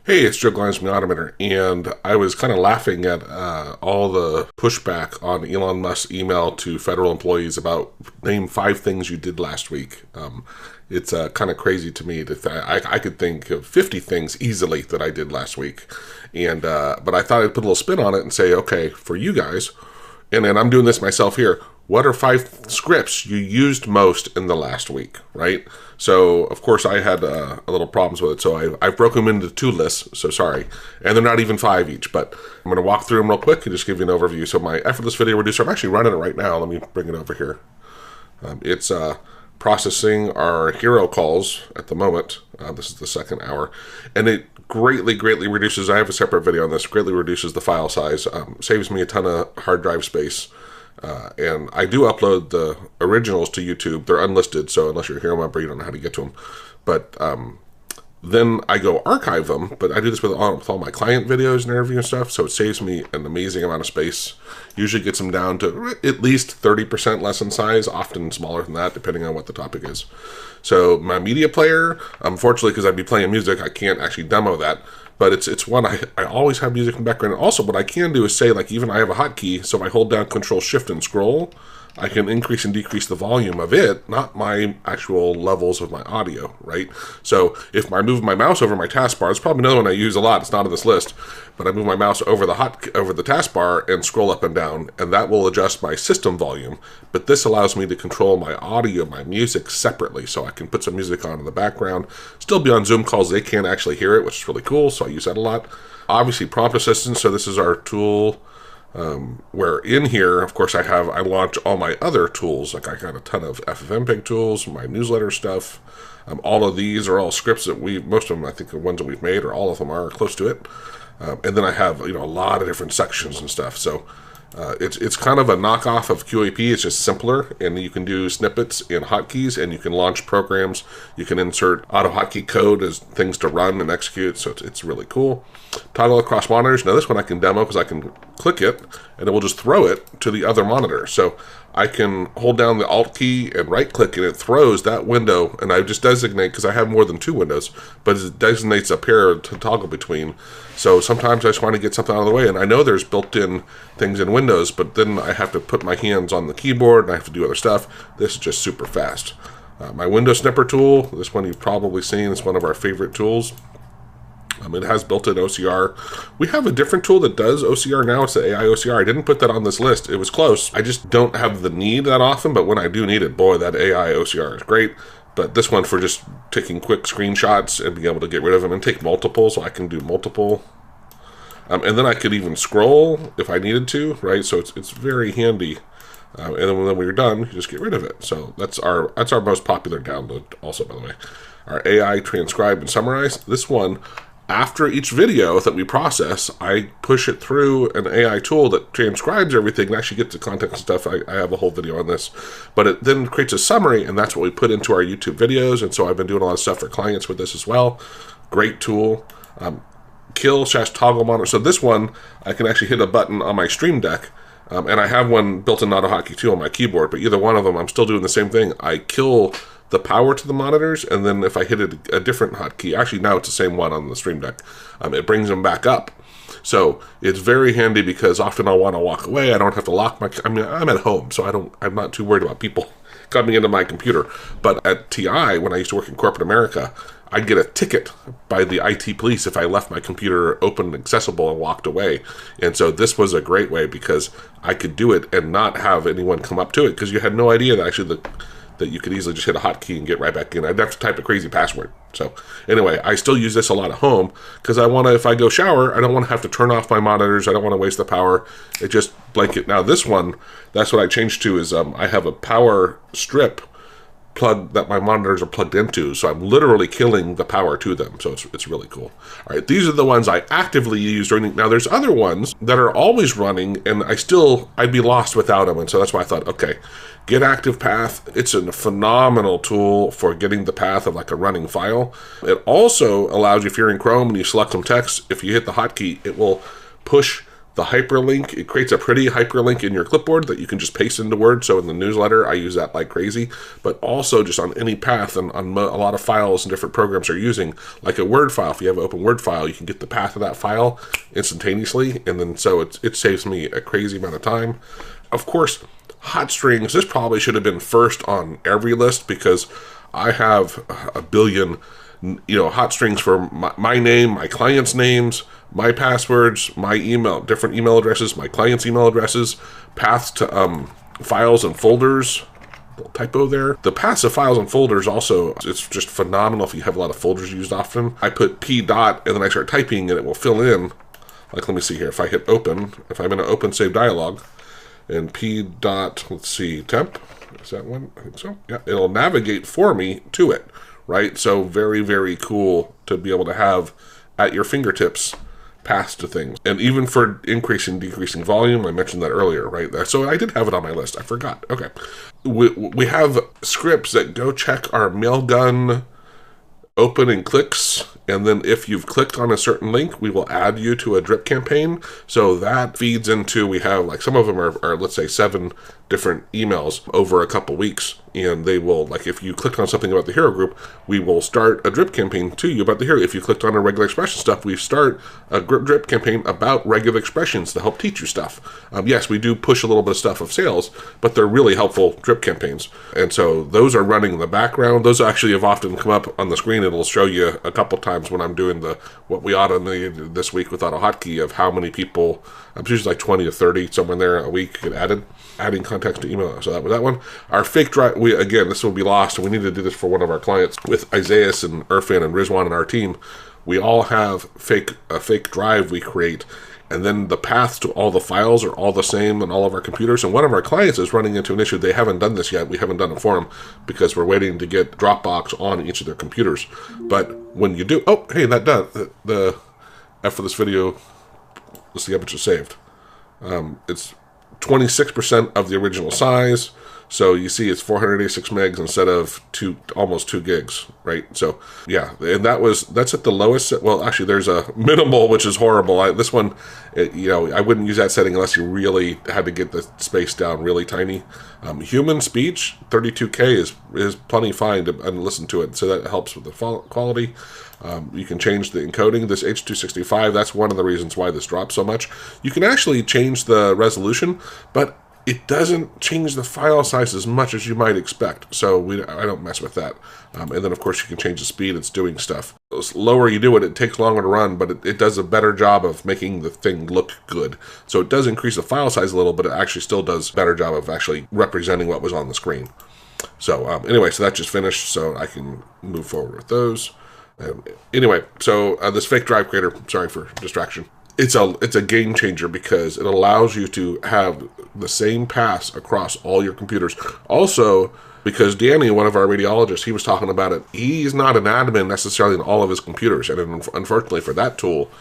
Hey, it's Joe Glines from the AUTOMAtor, and I was kind of laughing at all the pushback on Elon Musk's email to federal employees about name 5 things you did last week. It's kind of crazy to me that I could think of 50 things easily that I did last week, and but I thought I'd put a little spin on it and say, okay, for you guys, and then I'm doing this myself here, what are 5 scripts you used most in the last week, right? So, of course, I had a little problems with it, so I've broken them into 2 lists, so sorry. And they're not even 5 each, but I'm going to walk through them real quick and just give you an overview. So my Effortless video reducer, I'm actually running it right now. Let me bring it over here. It's processing our hero calls at the moment. This is the 2nd hour. And it greatly reduces, I have a separate video on this, greatly reduces the file size, saves me a ton of hard drive space. And I do upload the originals to YouTube. They're unlisted, so unless you're a hero member, you don't know how to get to them. But then I go archive them, but I do this with all my client videos and interview and stuff, so it saves me an amazing amount of space. Usually gets them down to at least 30% less in size, often smaller than that, depending on what the topic is. So my media player, unfortunately, because I'd be playing music, I can't actually demo that. But it's one I always have music in the background. And also, what I can do is say, like, even I have a hotkey, so if I hold down Control Shift and scroll, I can increase and decrease the volume of it, not my actual levels of my audio, right? So if I move my mouse over my taskbar, it's probably another one I use a lot. It's not on this list, but I move my mouse over the taskbar and scroll up and down, and that will adjust my system volume. But this allows me to control my audio, my music separately, so I can put some music on in the background, still be on Zoom calls. They can't actually hear it, which is really cool, so I use that a lot. Obviously, prompt assistance. So this is our tool. Where in here, of course, I launch all my other tools. Like I got a ton of FFmpeg tools, my newsletter stuff. All of these are all scripts that most of them, I think the ones that we've made, or all of them are close to it. And then I have, a lot of different sections and stuff. So it's kind of a knockoff of QAP. It's just simpler, and you can do snippets and hotkeys, and you can launch programs. You can insert AUTOHOTKEY code as things to run and execute, so it's really cool. Toggle across monitors. Now this one I can demo because I can click it, and it will just throw it to the other monitor. So I can hold down the Alt key and right-click, and it throws that window, and I just designate, because I have more than 2 windows, but it designates a pair to toggle between. So sometimes I just want to get something out of the way, and I know there's built-in things in Windows, but then I have to put my hands on the keyboard, and I have to do other stuff. This is just super fast. My window snipper tool, this one you've probably seen, it's one of our favorite tools. It has built-in OCR. We have a different tool that does OCR now. It's the AI OCR. I didn't put that on this list. It was close. I just don't have the need that often, but when I do need it, boy, that AI OCR is great. But this one for just taking quick screenshots and being able to get rid of them and take multiple, so I can do multiple. And then I could even scroll if I needed to, right? So it's very handy. And then when we're done, you just get rid of it. So that's our most popular download also, by the way. Our AI transcribe and summarize. This one, after each video that we process, I push it through an AI tool that transcribes everything and actually gets the context and stuff. I have a whole video on this. But it then creates a summary, and that's what we put into our YouTube videos. And so I've been doing a lot of stuff for clients with this as well. Great tool. Kill/toggle monitor. So this one, I can actually hit a button on my Stream Deck. And I have one built-in AUTOHOTKEY too on my keyboard, but either one of them, I'm still doing the same thing. I kill the power to the monitors, and then if I hit a different hotkey, actually now it's the same one on the Stream Deck, it brings them back up. So it's very handy because often I'll want to walk away. I don't have to lock I'm at home, so I'm not too worried about people coming into my computer. But at TI, when I used to work in corporate America, I'd get a ticket by the IT police if I left my computer open and accessible and walked away. And so this was a great way because I could do it and not have anyone come up to it, because you had no idea that actually that you could easily just hit a hotkey and get right back in. I'd have to type a crazy password. So anyway, I still use this a lot at home because if I go shower, I don't want to have to turn off my monitors. I don't want to waste the power. It just blanket. Now this one, that's what I changed to is I have a power strip plug that my monitors are plugged into, so I'm literally killing the power to them, so it's really cool. All right, these are the ones I actively use during now there's other ones that are always running, and I'd be lost without them, and so that's why I thought, okay, get ActivePath. It's a phenomenal tool for getting the path of like a running file. It also allows you, if you're in Chrome and you select some text, if you hit the hotkey, it will push The hyperlink, it creates a pretty hyperlink in your clipboard that you can just paste into Word. So in the newsletter, I use that like crazy, but also just on any path and on a lot of files and different programs are using, like a Word file. If you have an open Word file, you can get the path of that file instantaneously. And then so it saves me a crazy amount of time. Of course, hot strings, this probably should have been first on every list because I have a billion, hot strings for my name, my clients' names, my passwords, my email, different email addresses, my clients' email addresses, paths to files and folders. Little typo there. The paths of files and folders also, it's just phenomenal if you have a lot of folders used often. I put P dot and then I start typing and it will fill in. Like, let me see here. If I hit open, if I'm in an open save dialog, and P dot, let's see, temp, is that one? I think so. Yeah, it'll navigate for me to it, right? So very, very cool to be able to have at your fingertips paths to things. And even for increasing, decreasing volume, I mentioned that earlier, right? So I did have it on my list. I forgot. Okay. We have scripts that go check our Mailgun opening clicks, and then if you've clicked on a certain link, we will add you to a drip campaign. So that feeds into, we have like some of them are let's say 7 different emails over a couple weeks, and they will, like, if you clicked on something about the hero group, we will start a drip campaign to you about the hero. If you clicked on a regular expression stuff, we start a drip campaign about regular expressions to help teach you stuff. Yes, we do push a little bit of stuff of sales, but they're really helpful drip campaigns. And so those are running in the background. Those actually have often come up on the screen. It'll show you a couple times when I'm doing what we automated this week with AUTOHOTKEY of how many people, it's usually like 20 to 30, somewhere in there a week get added. Adding context to email. So that was that one. Our fake drive, again, this will be lost, and we need to do this for one of our clients with Isaiah and Irfan and Rizwan and our team. We all have a fake drive we create, and then the paths to all the files are all the same on all of our computers. And one of our clients is running into an issue. They haven't done this yet. We haven't done it for them because we're waiting to get Dropbox on each of their computers. But when you do, oh, hey, that done. The Effortless video, let's see how much is saved. It's 26% of the original size. So you see it's 486 megs instead of almost 2 gigs, right? So yeah, and that's at the lowest. Well, actually there's a minimal, which is horrible. This one, I wouldn't use that setting unless you really had to get the space down really tiny. Human speech, 32K is plenty fine to listen to it. So that helps with the quality. You can change the encoding. This H.265, that's one of the reasons why this drops so much. You can actually change the resolution, but it doesn't change the file size as much as you might expect. So I don't mess with that. And then, of course, you can change the speed it's doing stuff. The lower you do it, it takes longer to run, but it does a better job of making the thing look good. So it does increase the file size a little, but it actually still does a better job of actually representing what was on the screen. So anyway, so that just finished, so I can move forward with those. Anyway, so this fake drive creator, sorry for distraction. It's a game changer because it allows you to have the same paths across all your computers. Also, because Danny, one of our radiologists, he was talking about it. He's not an admin necessarily in all of his computers, and unfortunately for that tool,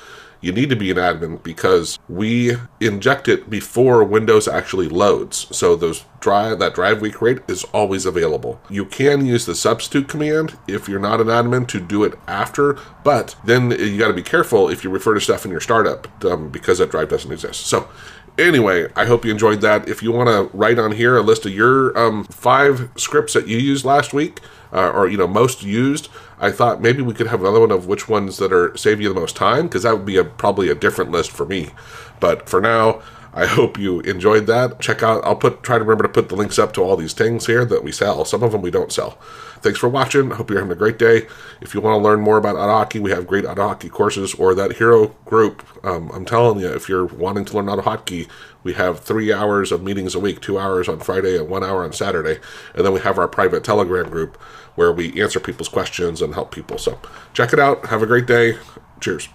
you need to be an admin because we inject it before Windows actually loads. So that drive we create is always available. You can use the substitute command if you're not an admin to do it after, but then you got to be careful if you refer to stuff in your startup because that drive doesn't exist. So anyway, I hope you enjoyed that. If you want to write on here a list of your 5 scripts that you used last week, or most used, I thought maybe we could have another one of which ones that are save you the most time, because that would be probably a different list for me. But for now, I hope you enjoyed that. Check out, I'll try to remember to put the links up to all these things here that we sell. Some of them we don't sell. Thanks for watching. I hope you're having a great day. If you want to learn more about AUTOHOTKEY, we have great AUTOHOTKEY courses, or that hero group. I'm telling you, if you're wanting to learn AUTOHOTKEY, we have 3 hours of meetings a week, 2 hours on Friday and 1 hour on Saturday. And then we have our private Telegram group where we answer people's questions and help people. So check it out. Have a great day. Cheers.